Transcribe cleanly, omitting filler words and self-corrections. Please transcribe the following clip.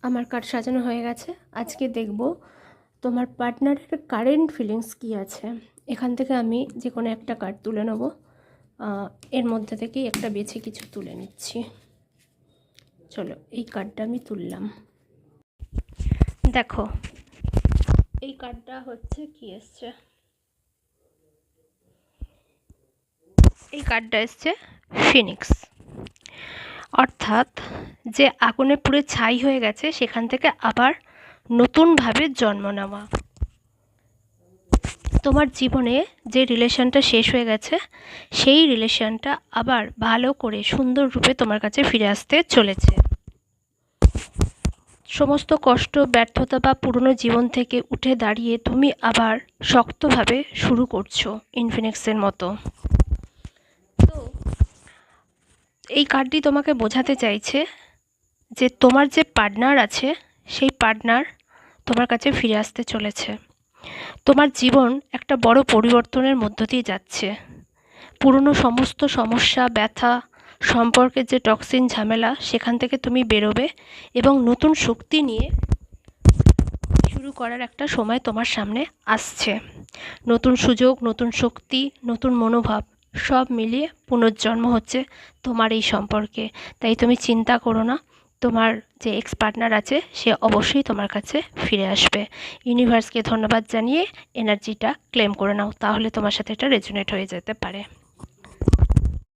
আমার কার্ড সাজানো হয়ে গেছে। আজকে দেখব তোমার পার্টনারের কারেন্ট ফিলিংস কী আছে। এখান থেকে আমি যে কোনো একটা কার্ড তুলে নেব। এর মধ্যে থেকেই একটা বেছে কিছু তুলে নিচ্ছি। চলো, এই কার্ডটা আমি তুললাম। দেখো, এই কার্ডটা হচ্ছে কি এসছে, এই কার্ডটা এসছে ফিনিক্স। অর্থাৎ যে আগুনে পুড়ে ছাই হয়ে গেছে সেখান থেকে আবার নতুনভাবে জন্ম নেওয়া। তোমার জীবনে যে রিলেশনটা শেষ হয়ে গেছে সেই রিলেশনটা আবার ভালো করে সুন্দর রূপে তোমার কাছে ফিরে আসতে চলেছে। সমস্ত কষ্ট, ব্যর্থতা বা পুরনো জীবন থেকে উঠে দাঁড়িয়ে তুমি আবার শক্তভাবে শুরু করছো ইনফিনিক্সের মতো। তো এই কার্ডটি তোমাকে বোঝাতে চাইছে যে তোমার যে পার্টনার আছে সেই পার্টনার তোমার কাছে ফিরে আসতে চলেছে। তোমার জীবন একটা বড় পরিবর্তনের মধ্য দিয়ে যাচ্ছে। পুরনো সমস্ত সমস্যা, ব্যথা, সম্পর্কের যে টক্সিন ঝামেলা, সেখান থেকে তুমি বেরোবে এবং নতুন শক্তি নিয়ে শুরু করার একটা সময় তোমার সামনে আসছে। নতুন সুযোগ, নতুন শক্তি, নতুন মনোভাব সব মিলিয়ে পুনর্জন্ম হচ্ছে তোমার এই সম্পর্কে। তাই তুমি চিন্তা করো না, তোমার যে এক্স পার্টনার আছে সে অবশ্যই তোমার কাছে ফিরে আসবে। ইউনিভার্সকে ধন্যবাদ জানিয়ে এনার্জিটা ক্লেম করে নাও, তাহলে তোমার সাথে এটা রেজোনেট হয়ে যেতে পারে।